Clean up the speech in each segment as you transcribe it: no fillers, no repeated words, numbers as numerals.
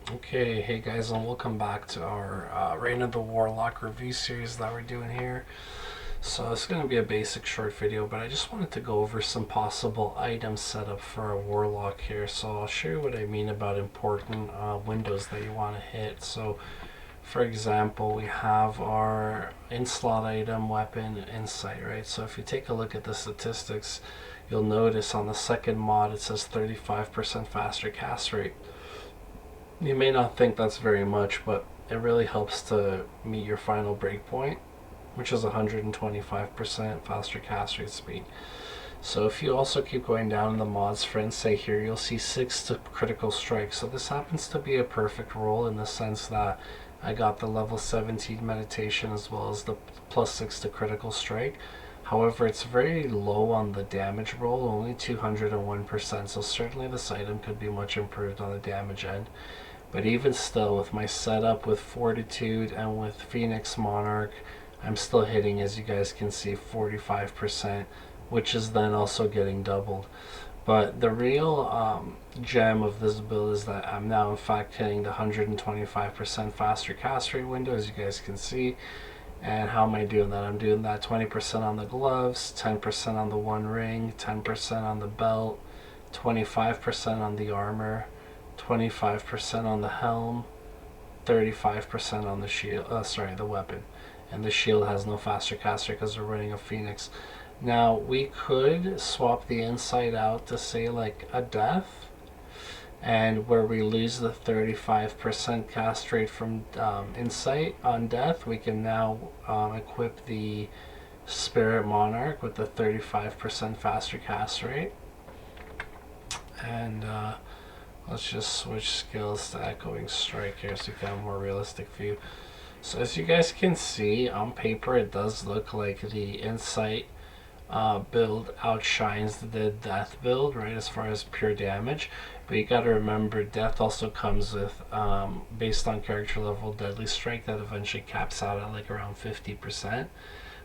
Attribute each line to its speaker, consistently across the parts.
Speaker 1: Okay, hey guys, and welcome back to our Reign of the Warlock review series that we're doing here. So it's going to be a basic short video, but I just wanted to go over some possible item setup for a Warlock here. So I'll show you what I mean about important windows that you want to hit. So for example, we have our in-slot item, weapon, insight, right? So if you take a look at the statistics, you'll notice on the second mod it says 35% faster cast rate. You may not think that's very much, but it really helps to meet your final breakpoint, which is 125% faster cast rate speed. So if you also keep going down in the mods for insight here, you'll see 6 to critical strike. So this happens to be a perfect roll in the sense that I got the level 17 meditation as well as the plus 6 to critical strike. However, it's very low on the damage roll, only 201%, so certainly this item could be much improved on the damage end. But even still, with my setup with Fortitude and with Phoenix Monarch, I'm still hitting, as you guys can see, 45%, which is then also getting doubled. But the real gem of this build is that I'm now in fact hitting the 125% faster cast rate window, as you guys can see. And how am I doing that? I'm doing that 20% on the gloves, 10% on the one ring, 10% on the belt, 25% on the armor, 25% on the helm, 35% on the shield, the weapon. And the shield has no faster caster because we're running a Phoenix. Now, we could swap the insight out to say like a death, and where we lose the 35% cast rate from insight on death, we can now equip the Spirit Monarch with the 35% faster cast rate. And let's just switch skills to Echoing Strike here so you can have a more realistic view. So as you guys can see, on paper it does look like the Insight build outshines the Death build, right, as far as pure damage. But you gotta remember, Death also comes with, based on character level, Deadly Strike that eventually caps out at like around 50%.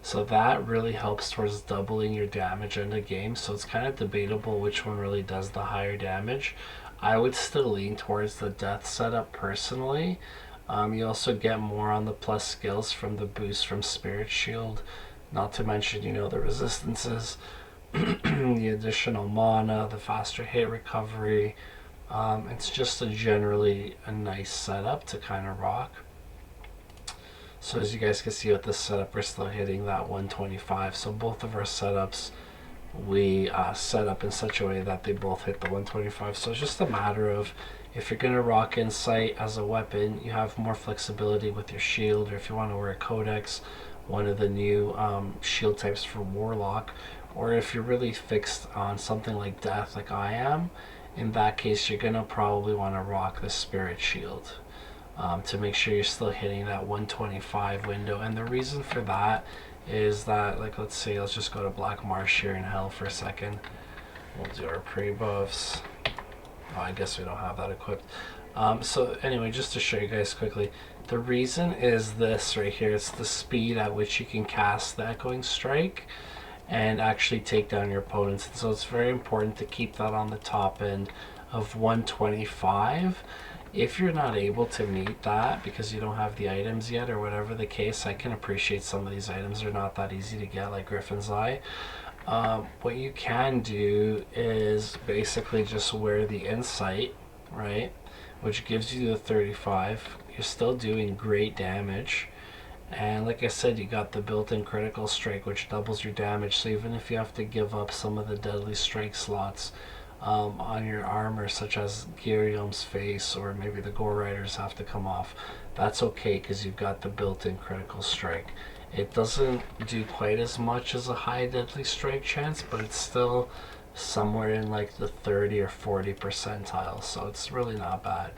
Speaker 1: So that really helps towards doubling your damage in the game. So it's kind of debatable which one really does the higher damage. I would still lean towards the death setup personally. You also get more on the plus skills from the boost from Spirit Shield, not to mention, you know, the resistances, the additional mana, the faster hit recovery. It's just generally a nice setup to kind of rock. So as you guys can see with this setup, we're still hitting that 125. So both of our setups we set up in such a way that they both hit the 125. So it's just a matter of, if you're going to rock Insight as a weapon, you have more flexibility with your shield, or if you want to wear a Codex, one of the new shield types for Warlock, or if you're really fixed on something like Death like I am, in that case you're going to probably want to rock the Spirit Shield to make sure you're still hitting that 125 window. And the reason for that is that, like, let's say, let's just go to Black Marsh here in Hell for a second. We'll do our pre-buffs. Oh, I guess we don't have that equipped. So anyway, just to show you guys quickly, the reason is this right here. It's the speed at which you can cast the Echoing Strike and actually take down your opponents. And so it's very important to keep that on the top end of 125. If you're not able to meet that because you don't have the items yet, or whatever the case, I can appreciate some of these items are not that easy to get, like Griffin's Eye. What you can do is basically just wear the Insight, right, which gives you the 35. You're still doing great damage, and like I said, you got the built-in critical strike, which doubles your damage. So even if you have to give up some of the deadly strike slots on your armor, such as Girium's face, or maybe the Gore Riders have to come off, that's okay because you've got the built-in critical strike. It doesn't do quite as much as a high deadly strike chance, but it's still somewhere in like the 30 or 40 percentile, so it's really not bad.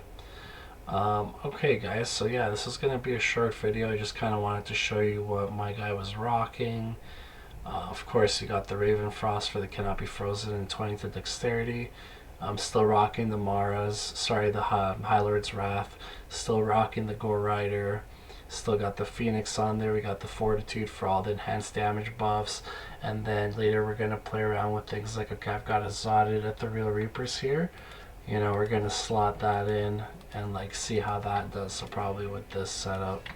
Speaker 1: Okay guys, so yeah, this is going to be a short video. I just kind of wanted to show you what my guy was rocking. Of course, you got the Raven Frost for the Cannot Be Frozen and 20 to Dexterity. I'm still rocking the the High Lord's Wrath. Still rocking the Gore Rider. Still got the Phoenix on there. We got the Fortitude for all the enhanced damage buffs. And then later we're going to play around with things like, okay, I've got a Zotted at the Real Reapers here. You know, we're going to slot that in and like see how that does. So probably with this setup.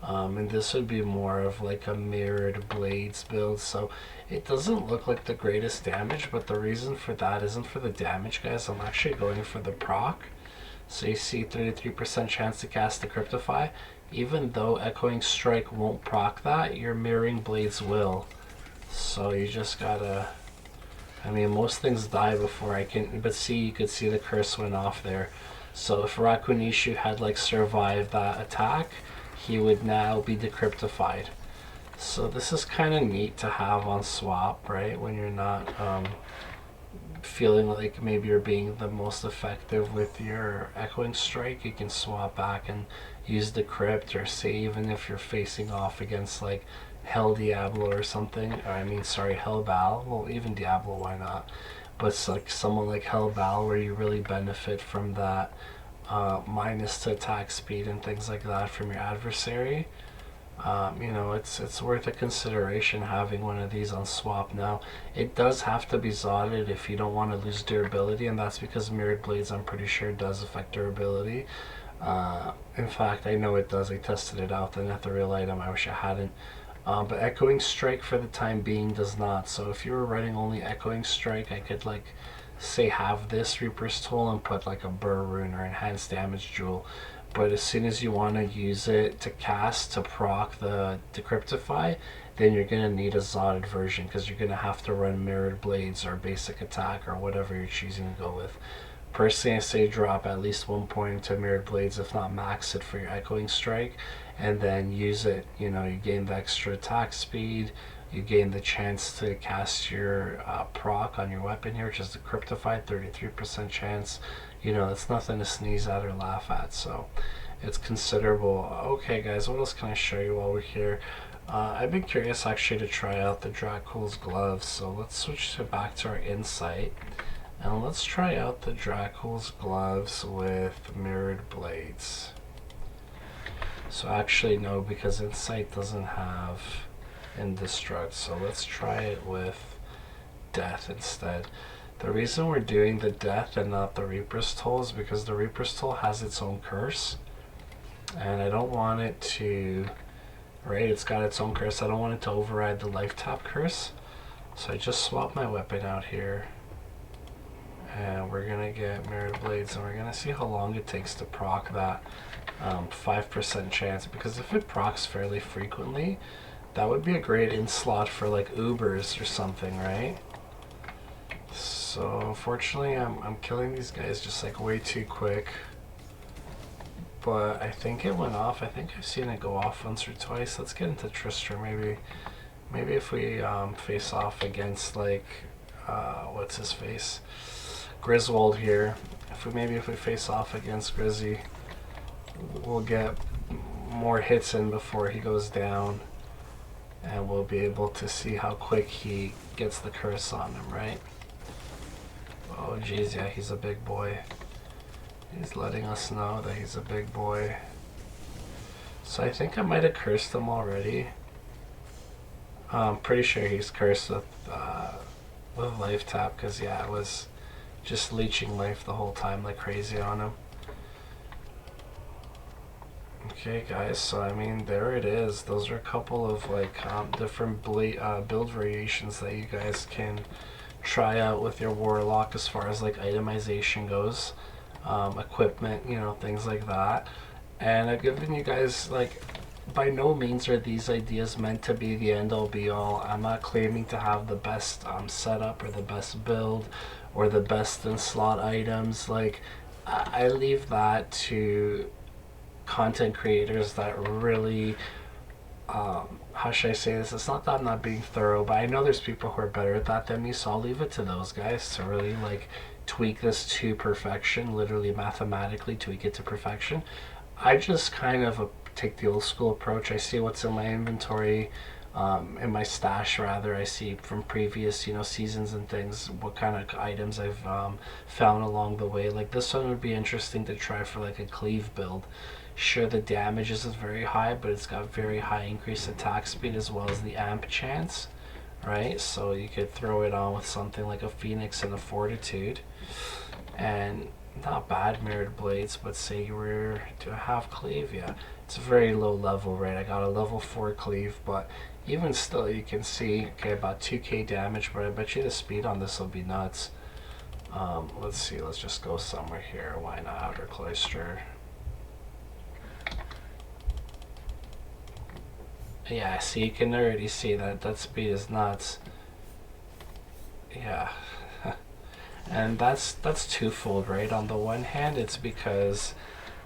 Speaker 1: And this would be more of like a mirrored blades build, so it doesn't look like the greatest damage, but the reason for that isn't for the damage, guys. I'm actually going for the proc. So you see 33% chance to cast the Cryptify. Even though Echoing Strike won't proc that, your Mirroring Blades will. So you just gotta... I mean, most things die before I can... But see, you could see the curse went off there. So if Rakunishu had like survived that attack, he would now be decryptified. So this is kind of neat to have on swap, right? When you're not feeling like maybe you're being the most effective with your Echoing Strike, you can swap back and use Decrypt, or say even if you're facing off against like Hell Diablo or something, or I mean sorry, Hell Bal, well even Diablo, why not? But it's like someone like Hell Bal where you really benefit from that minus to attack speed and things like that from your adversary. You know, it's worth a consideration having one of these on swap. Now, it does have to be Zotted if you don't want to lose durability, and that's because Mirrored Blades, I'm pretty sure, does affect durability. In fact, I know it does. I tested it out, the Netherreal item. I wish I hadn't. But Echoing Strike for the time being does not. So if you were running only Echoing Strike, I could like say have this Reaper's Toll and put like a Burr Rune or Enhanced Damage Jewel. But as soon as you want to use it to cast to proc the Decryptify, then you're going to need a Zotted version, because you're going to have to run Mirrored Blades or Basic Attack or whatever you're choosing to go with. Personally, I say drop at least 1 point into Mirrored Blades, if not max it for your Echoing Strike, and then use it. You know, you gain the extra attack speed, you gain the chance to cast your proc on your weapon here, which is the Cryptified, 33% chance. You know, it's nothing to sneeze at or laugh at, so it's considerable. Okay, guys, what else can I show you while we're here? I've been curious actually to try out the Dracul's gloves, so let's switch back to our insight, and let's try out the Dracul's gloves with Mirrored Blades. So actually no, because insight doesn't have Indestruct, so let's try it with Death instead. The reason we're doing the Death and not the Reaper's Toll is because the Reaper's Toll has its own curse, and I don't want it to, right, it's got its own curse, I don't want it to override the life tap curse. So I just swap my weapon out here, and we're gonna get Mirrored Blades, and we're gonna see how long it takes to proc that 5% chance, because if it procs fairly frequently, that would be a great in slot for like Ubers or something, right? So unfortunately I'm killing these guys just like way too quick. But I think it went off. I think I've seen it go off once or twice. Let's get into Tristram. Maybe if we face off against like what's his face? Griswold here. If we face off against Grizzy, we'll get more hits in before he goes down, and we'll be able to see how quick he gets the curse on him, right? Oh geez, yeah, he's a big boy. He's letting us know that he's a big boy. So I think I might have cursed him already. I'm pretty sure he's cursed with life tap, because yeah, it was just leeching life the whole time like crazy on him. Okay guys, so I mean, there it is. Those are a couple of like different build variations that you guys can try out with your Warlock as far as like itemization goes, equipment, you know, things like that. And I've given you guys, like, by no means are these ideas meant to be the end all be all. I'm not claiming to have the best setup or the best build or the best in slot items. Like, I leave that to content creators that really how should I say this? It's not that I'm not being thorough, but I know there's people who are better at that than me, so I'll leave it to those guys to really like tweak this to perfection, literally mathematically tweak it to perfection. I just kind of take the old school approach. I see what's in my inventory, in my stash rather. I see from previous, you know, seasons and things, what kind of items I've found along the way. Like this one would be interesting to try for like a cleave build. Sure, the damage isn't very high, but it's got very high increased attack speed as well as the amp chance, right? So you could throw it on with something like a Phoenix and a Fortitude, and not bad mirrored blades, but say you were to have cleave, yeah, it's very low level, right? I got a level 4 cleave, but even still you can see, okay, about 2k damage, but I bet you the speed on this will be nuts. Let's see, let's just go somewhere here. Why not outer cloister? Yeah, see, you can already see that speed is nuts. Yeah. And that's twofold, right? On the one hand, it's because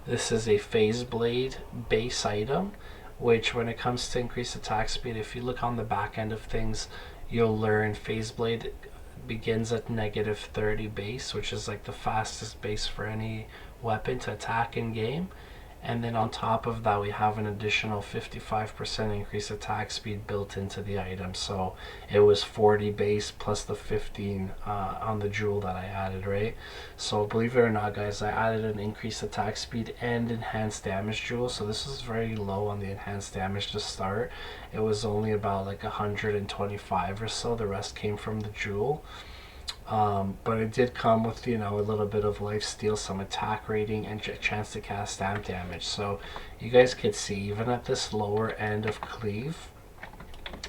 Speaker 1: this is a phase blade base item, which when it comes to increased attack speed, if you look on the back end of things, you'll learn phase blade begins at -30 base, which is like the fastest base for any weapon to attack in game. And then on top of that, we have an additional 55% increased attack speed built into the item. So it was 40 base plus the 15 on the jewel that I added, right? So believe it or not, guys, I added an increased attack speed and enhanced damage jewel. So this is very low on the enhanced damage to start. It was only about like 125 or so. The rest came from the jewel. But it did come with, you know, a little bit of lifesteal, some attack rating, and a chance to cast stamp damage. So you guys could see, even at this lower end of cleave,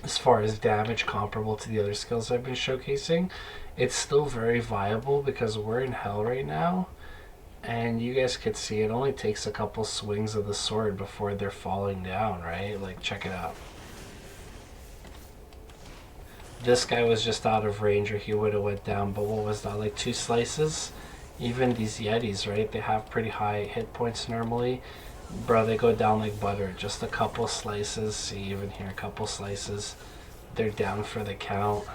Speaker 1: as far as damage comparable to the other skills I've been showcasing, it's still very viable because we're in hell right now. And you guys could see it only takes a couple swings of the sword before they're falling down, right? Like, check it out. This guy was just out of range or he would have went down, but what was that, like 2 slices? Even these yetis, right, they have pretty high hit points normally. Bro, they go down like butter. Just a couple slices. See, even here, a couple slices, they're down for the count.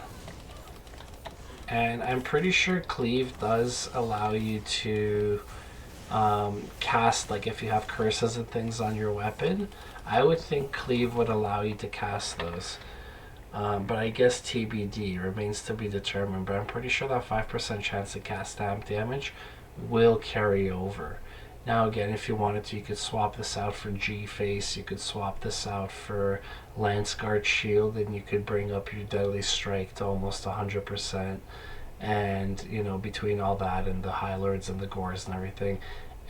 Speaker 1: And I'm pretty sure cleave does allow you to cast, like if you have curses and things on your weapon, I would think cleave would allow you to cast those. But I guess TBD, remains to be determined. But I'm pretty sure that 5% chance to cast stamp damage will carry over. Now again, if you wanted to, you could swap this out for G-Face, you could swap this out for Lance Guard Shield, and you could bring up your Deadly Strike to almost 100%. And, you know, between all that and the High Lords and the Gores and everything,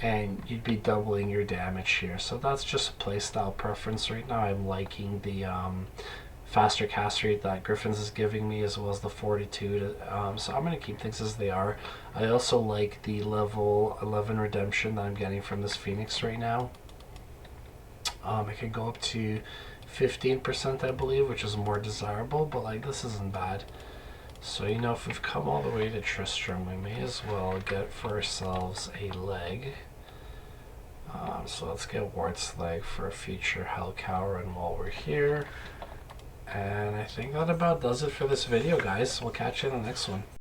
Speaker 1: and you'd be doubling your damage here. So that's just a playstyle preference right now. I'm liking the faster cast rate that Griffins is giving me, as well as the 42. So I'm going to keep things as they are. I also like the level 11 redemption that I'm getting from this Phoenix right now. It can go up to 15%, I believe, which is more desirable, but like this isn't bad. So, you know, if we've come all the way to Tristram, we may as well get for ourselves a leg. So let's get Wart's leg for a future Hellcow run while we're here. And I think that about does it for this video, guys. We'll catch you in the next one.